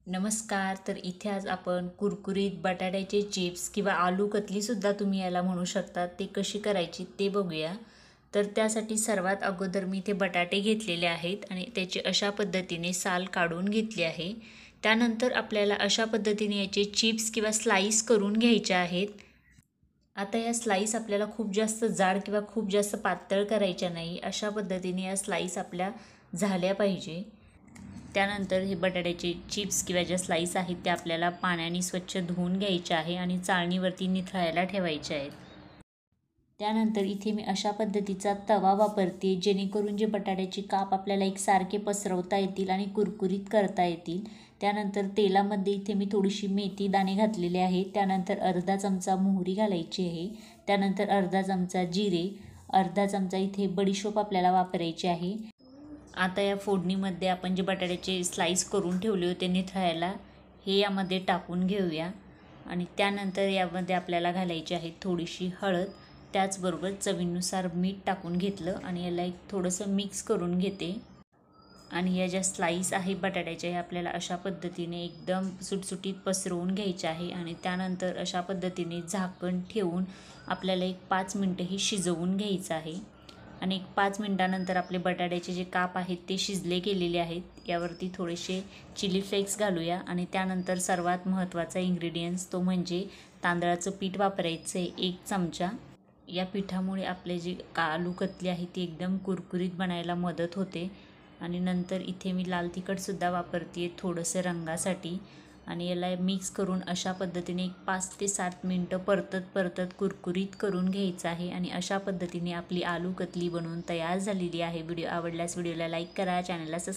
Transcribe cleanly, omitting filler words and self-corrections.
नमस्कार. तर इथे आज आपण कुरकुरीत बटाट्याचे चिप्स किंवा आलू कतलीसुद्धा तुम्ही याला म्हणू शकता, ते कशी करायची ते बघूया. तर त्यासाठी सर्वात अगोदर मी इथे बटाटे घेतलेले आहेत आणि त्याची अशा पद्धतीने साल काढून घेतली आहे. त्यानंतर आपल्याला अशा पद्धतीने याचे चिप्स किंवा स्लाईस करून घ्यायचे आहेत. आता या स्लाईस आपल्याला खूप जास्त जाड किंवा खूप जास्त पातळ करायच्या नाही. अशा पद्धतीने या स्लाईस आपल्या झाल्या पाहिजे. त्यानंतर हे बटाट्याचे चिप्स किंवा ज्या स्लाईस आहेत त्या आपल्याला पाण्याने स्वच्छ धुवून घ्यायचे आहे आणि चाळणीवरती निथळायला ठेवायचे आहेत. त्यानंतर इथे मी अशा पद्धतीचा तवा वापरते, जेणेकरून जे बटाट्याचे काप आपल्याला एकसारखे पसरवता येतील आणि कुरकुरीत करता येतील. त्यानंतर तेलामध्ये इथे मी थोडीशी मेथी दाणे घातलेले आहेत. त्यानंतर अर्धा चमचा मोहरी घालायची आहे. त्यानंतर अर्धा चमचा जिरे, अर्धा चमचा इथे बडीशोप आपल्याला वापरायची आहे. आता या फोडणीमध्ये आपण जे बटाट्याचे स्लाईस करून ठेवले होते निथळायला, हे यामध्ये टाकून घेऊया. आणि त्यानंतर यामध्ये आपल्याला घालायची आहे थोडीशी हळद. त्याचबरोबर चवीनुसार मीठ टाकून घेतलं आणि याला एक थोडंसं मिक्स करून घेते. आणि या ज्या स्लाईस आहे बटाट्याच्या, ह्या आपल्याला अशा पद्धतीने एकदम सुटसुटीत पसरवून घ्यायच्या आहे. आणि त्यानंतर अशा पद्धतीने झाकण ठेवून आपल्याला एक 5 मिनटं ही शिजवून घ्यायचं आहे. आणि एक 5 मिनटानंतर आपले बटाट्याचे जे काप आहेत ते शिजले गेलेले आहेत. यावरती थोडेसे चिली फ्लेक्स घालूया. आणि त्यानंतर सर्वात महत्त्वाचा इन्ग्रेडियंट्स तो म्हणजे तांदळाचं पीठ वापरायचं आहे 1 चमचा. या पिठामुळे आपले जे आलू कतली आहे ती एकदम कुरकुरीत बनायला मदत होते. आणि नंतर इथे मी लाल तिखटसुद्धा वापरते आहे थोडंसं रंगासाठी. आणि याला मिक्स करून अशा पद्धतीने एक 5 ते 7 मिनटं परतत कुरकुरीत करून घ्यायचं आहे. आणि अशा पद्धतीने आपली आलू कतली बनवून तयार झालेली आहे. व्हिडिओ आवडल्यास व्हिडिओला लाईक करा, चॅनलला सबस्क्राईब